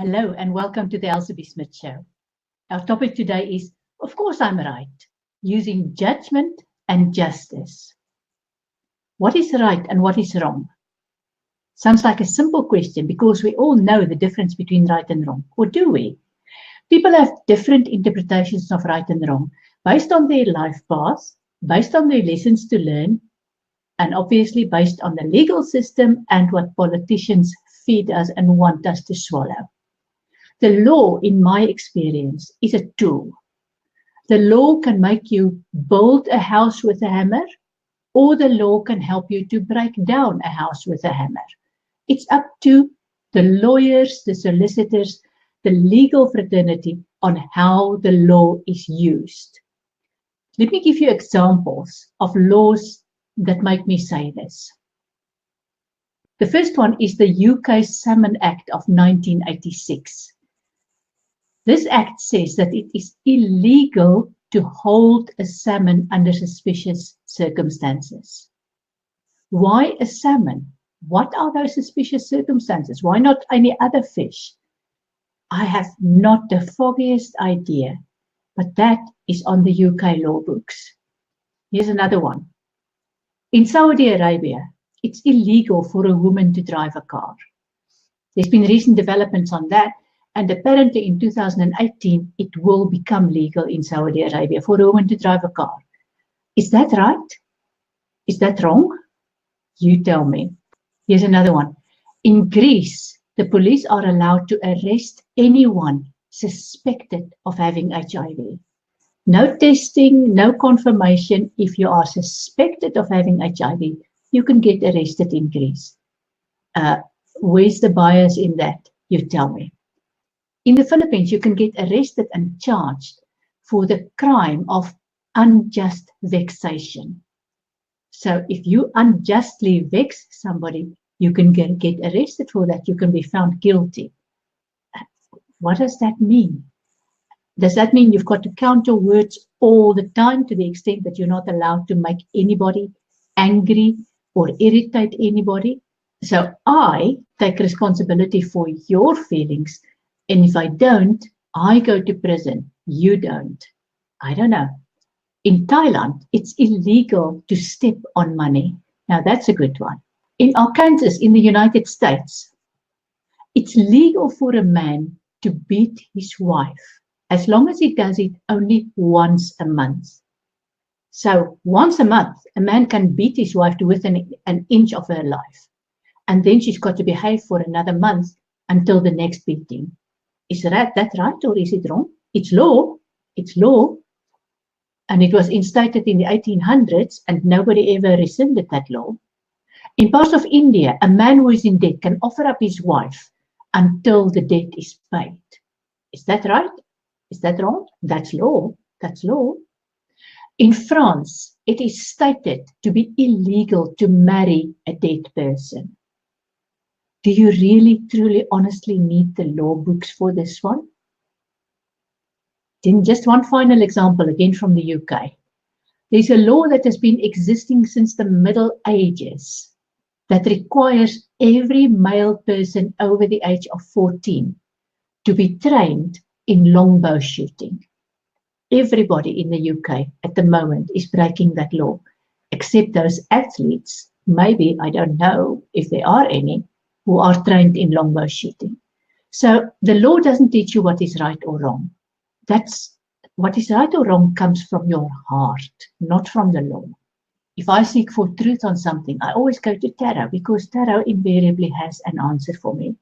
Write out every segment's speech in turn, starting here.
Hello and welcome to the Elsabe Smit Show. Our topic today is, of course I'm right, using judgment and justice. What is right and what is wrong? Sounds like a simple question because we all know the difference between right and wrong, or do we? People have different interpretations of right and wrong based on their life paths, based on their lessons to learn, and obviously based on the legal system and what politicians feed us and want us to swallow. The law, in my experience, is a tool. The law can make you build a house with a hammer, or the law can help you to break down a house with a hammer. It's up to the lawyers, the solicitors, the legal fraternity on how the law is used. Let me give you examples of laws that make me say this. The first one is the UK Salmon Act of 1986. This act says that it is illegal to hold a salmon under suspicious circumstances. Why a salmon? What are those suspicious circumstances? Why not any other fish? I have not the foggiest idea, but that is on the UK law books. Here's another one. In Saudi Arabia, it's illegal for a woman to drive a car. There's been recent developments on that. And apparently in 2018, it will become legal in Saudi Arabia for a woman to drive a car. Is that right? Is that wrong? You tell me. Here's another one. In Greece, the police are allowed to arrest anyone suspected of having HIV. No testing, no confirmation. If you are suspected of having HIV, you can get arrested in Greece. Where's the bias in that? You tell me. In the Philippines, you can get arrested and charged for the crime of unjust vexation. So if you unjustly vex somebody, you can get arrested for that. You can be found guilty. What does that mean? Does that mean you've got to count your words all the time to the extent that you're not allowed to make anybody angry or irritate anybody? So I take responsibility for your feelings. And if I don't, I go to prison. You don't. I don't know. In Thailand, it's illegal to step on money. Now, that's a good one. In Arkansas, in the United States, it's legal for a man to beat his wife as long as he does it only once a month. So once a month, a man can beat his wife to within an inch of her life. And then she's got to behave for another month until the next beating. Is that right or is it wrong? It's law. It's law. And it was instated in the 1800s and nobody ever rescinded that law. In parts of India, a man who is in debt can offer up his wife until the debt is paid. Is that right? Is that wrong? That's law. That's law. In France, it is stated to be illegal to marry a dead person. Do you really, truly, honestly need the law books for this one? Then just one final example, again from the UK. There's a law that has been existing since the Middle Ages that requires every male person over the age of 14 to be trained in longbow shooting. Everybody in the UK at the moment is breaking that law, except those athletes, maybe, I don't know if there are any, who are trained in longbow shooting. So the law doesn't teach you what is right or wrong. That's what is right or wrong comes from your heart, not from the law. If I seek for truth on something, I always go to tarot because tarot invariably has an answer for me.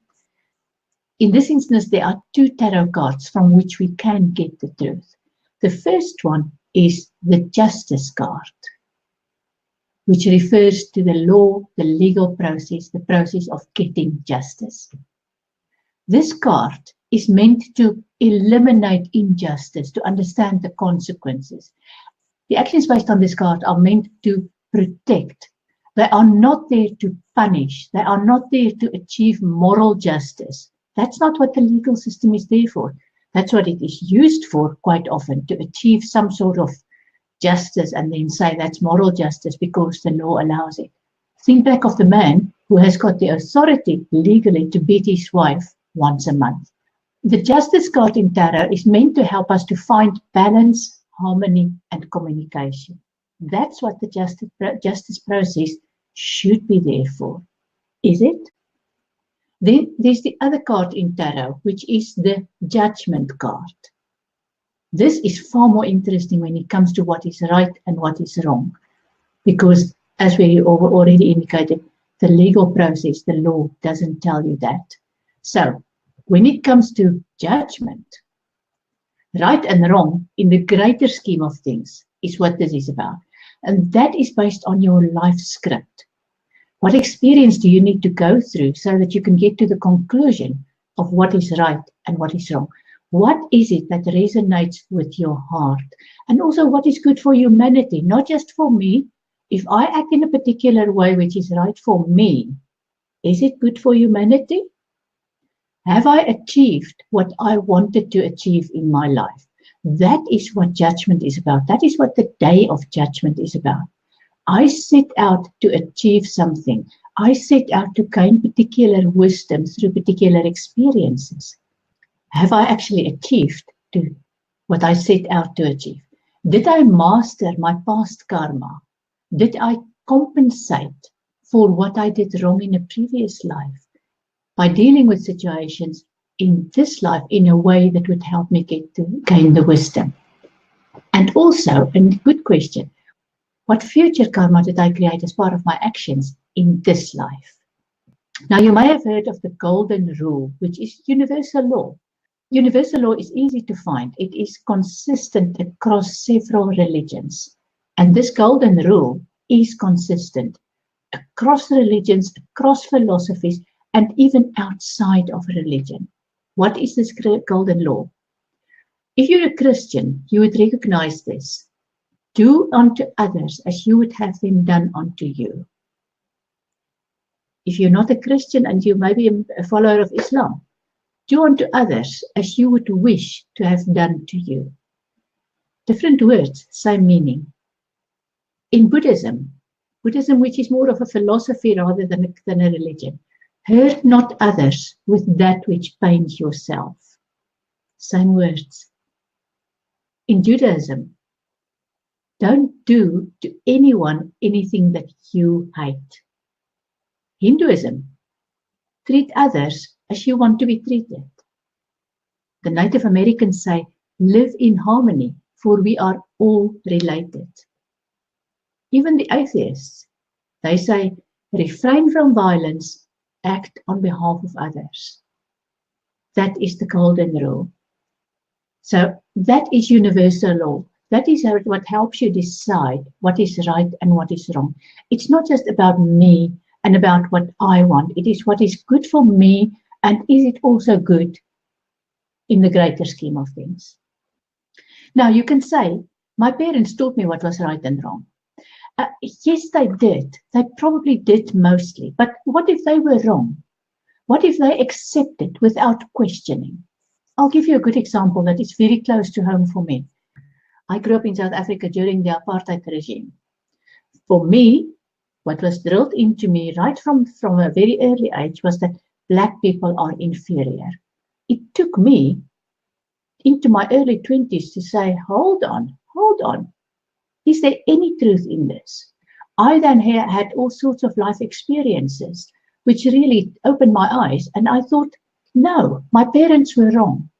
In this instance, there are two tarot cards from which we can get the truth. The first one is the Justice card, which refers to the law, the legal process, the process of getting justice. This card is meant to eliminate injustice, to understand the consequences. The actions based on this card are meant to protect. They are not there to punish. They are not there to achieve moral justice. That's not what the legal system is there for. That's what it is used for quite often, to achieve some sort of justice and then say that's moral justice because the law allows it. Think back of the man who has got the authority legally to beat his wife once a month. The Justice card in Tarot is meant to help us to find balance, harmony, and communication. That's what the justice process should be there for. Is it? Then there's the other card in Tarot, which is the Judgment card. This is far more interesting when it comes to what is right and what is wrong. Because, as we already indicated, the legal process, the law, doesn't tell you that. So, when it comes to judgment, right and wrong, in the greater scheme of things, is what this is about. And that is based on your life script. What experience do you need to go through so that you can get to the conclusion of what is right and what is wrong? What is it that resonates with your heart? And also what is good for humanity, not just for me. If I act in a particular way which is right for me, is it good for humanity? Have I achieved what I wanted to achieve in my life? That is what judgment is about. That is what the day of judgment is about. I set out to achieve something. I set out to gain particular wisdom through particular experiences. Have I actually achieved what I set out to achieve? Did I master my past karma? Did I compensate for what I did wrong in a previous life by dealing with situations in this life in a way that would help me gain the wisdom? And also, a good question, what future karma did I create as part of my actions in this life? Now, you may have heard of the golden rule, which is universal law. Universal law is easy to find. It is consistent across several religions. And this golden rule is consistent across religions, across philosophies, and even outside of religion. What is this golden law? If you're a Christian, you would recognize this. Do unto others as you would have them done unto you. If you're not a Christian and you may be a follower of Islam, do unto others as you would wish to have done to you. Different words, same meaning. In Buddhism, which is more of a philosophy rather than a religion, hurt not others with that which pains yourself. Same words. In Judaism, don't do to anyone anything that you hate. Hinduism, treat others as you want to be treated. The Native Americans say, live in harmony, for we are all related. Even the atheists, they say, refrain from violence, act on behalf of others. That is the golden rule. So that is universal law. That is what helps you decide what is right and what is wrong. It's not just about me and about what I want. It is what is good for me, and is it also good in the greater scheme of things. Now you can say, my parents taught me what was right and wrong. Yes, they did. They probably did mostly. But what if they were wrong? What if they accepted without questioning? I'll give you a good example that is very close to home for me. I grew up in South Africa during the apartheid regime. For me, what was drilled into me right from a very early age was that Black people are inferior. It took me into my early 20s to say, hold on. Is there any truth in this? I then had all sorts of life experiences, which really opened my eyes. And I thought, no, my parents were wrong.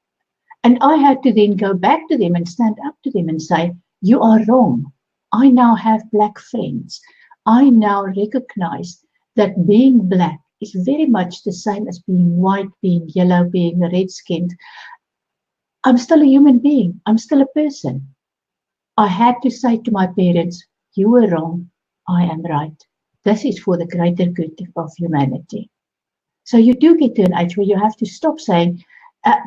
And I had to then go back to them and stand up to them and say, you are wrong. I now have Black friends. I now recognize that being Black is very much the same as being white, being yellow, being red-skinned. I'm still a human being. I'm still a person. I had to say to my parents, you were wrong, I am right. This is for the greater good of humanity. So you do get to an age where you have to stop saying,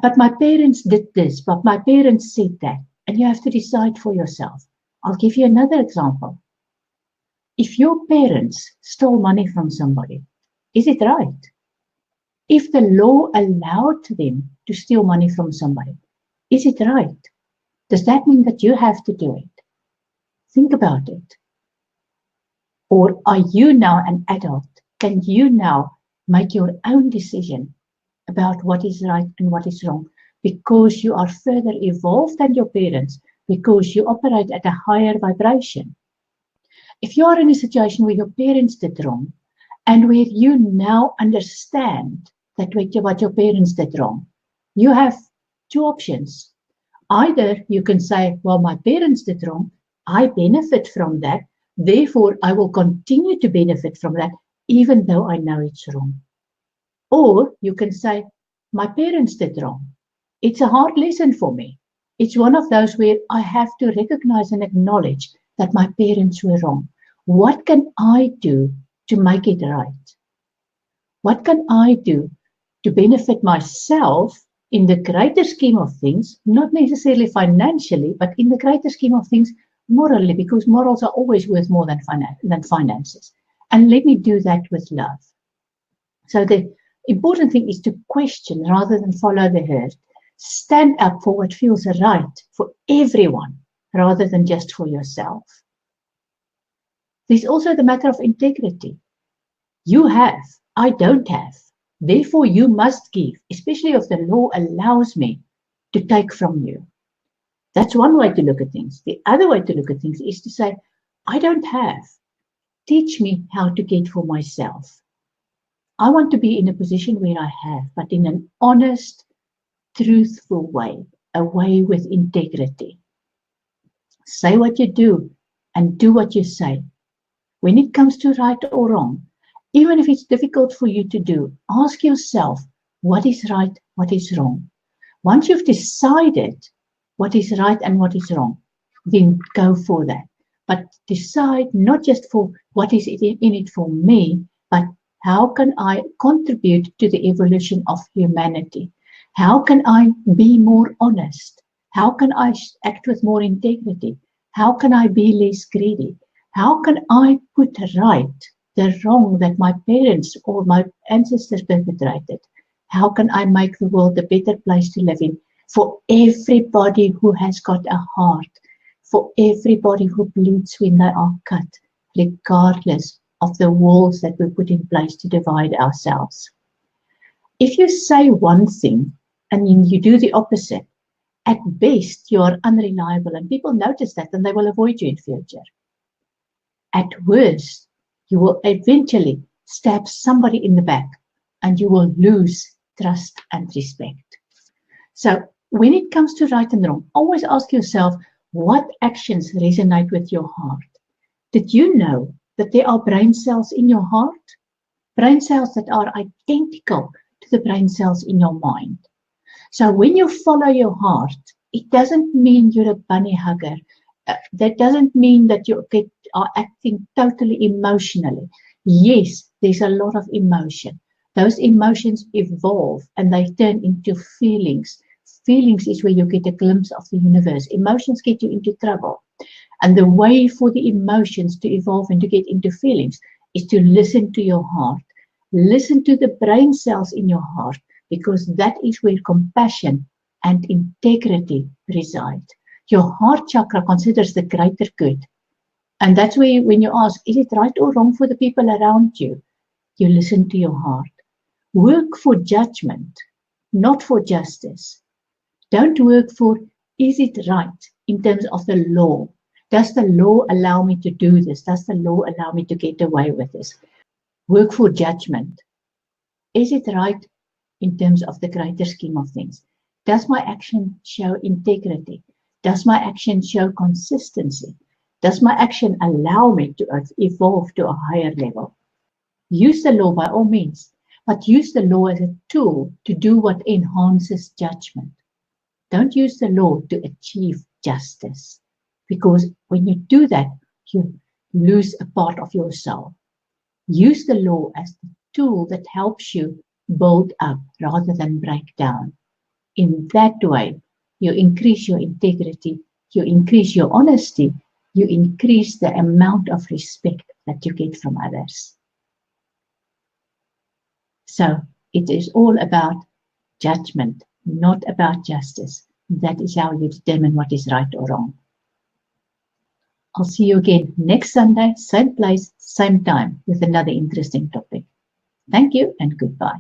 but my parents did this, but my parents said that. And you have to decide for yourself. I'll give you another example. If your parents stole money from somebody, is it right? If the law allowed them to steal money from somebody, is it right? Does that mean that you have to do it? Think about it. Or are you now an adult? Can you now make your own decision about what is right and what is wrong because you are further evolved than your parents, because you operate at a higher vibration. If you are in a situation where your parents did wrong, and where you now understand that what your parents did wrong, you have two options. Either you can say, well, my parents did wrong, I benefit from that, therefore I will continue to benefit from that, even though I know it's wrong. Or you can say, my parents did wrong. It's a hard lesson for me. It's one of those where I have to recognize and acknowledge that my parents were wrong. What can I do to make it right? What can I do to benefit myself in the greater scheme of things, not necessarily financially, but in the greater scheme of things, morally, because morals are always worth more than finances. And let me do that with love. So the important thing is to question rather than follow the herd. Stand up for what feels right for everyone rather than just for yourself. There's also the matter of integrity. You have, I don't have. Therefore, you must give, especially if the law allows me to take from you. That's one way to look at things. The other way to look at things is to say, I don't have. Teach me how to get for myself. I want to be in a position where I have, but in an honest, truthful way, a way with integrity. Say what you do and do what you say. When it comes to right or wrong, even if it's difficult for you to do, ask yourself what is right, what is wrong. Once you've decided what is right and what is wrong, then go for that. But decide not just for what is in it for me, but how can I contribute to the evolution of humanity? How can I be more honest? How can I act with more integrity? How can I be less greedy? How can I put right the wrong that my parents or my ancestors perpetrated? How can I make the world a better place to live in for everybody who has got a heart, for everybody who bleeds when they are cut, regardless of the walls that we put in place to divide ourselves? If you say one thing and you do the opposite, at best you are unreliable and people notice that and they will avoid you in future. At worst, you will eventually stab somebody in the back and you will lose trust and respect. So when it comes to right and wrong, always ask yourself, what actions resonate with your heart? Did you know that there are brain cells in your heart? Brain cells that are identical to the brain cells in your mind. So when you follow your heart, it doesn't mean you're a bunny hugger. That doesn't mean that you are acting totally emotionally. Yes, there's a lot of emotion. Those emotions evolve and they turn into feelings. Feelings is where you get a glimpse of the universe. Emotions get you into trouble. And the way for the emotions to evolve and to get into feelings is to listen to your heart. Listen to the brain cells in your heart, because that is where compassion and integrity reside. Your heart chakra considers the greater good. And that's where when you ask, is it right or wrong for the people around you? You listen to your heart. Work for judgment, not for justice. Don't work for, is it right in terms of the law? Does the law allow me to do this? Does the law allow me to get away with this? Work for judgment. Is it right in terms of the greater scheme of things? Does my action show integrity? Does my action show consistency? Does my action allow me to evolve to a higher level? Use the law by all means, but use the law as a tool to do what enhances judgment. Don't use the law to achieve justice, because when you do that, you lose a part of your soul. Use the law as the tool that helps you build up rather than break down. In that way, you increase your integrity, you increase your honesty, you increase the amount of respect that you get from others. So it is all about judgment, not about justice. That is how you determine what is right or wrong. I'll see you again next Sunday, same place, same time, with another interesting topic. Thank you and goodbye.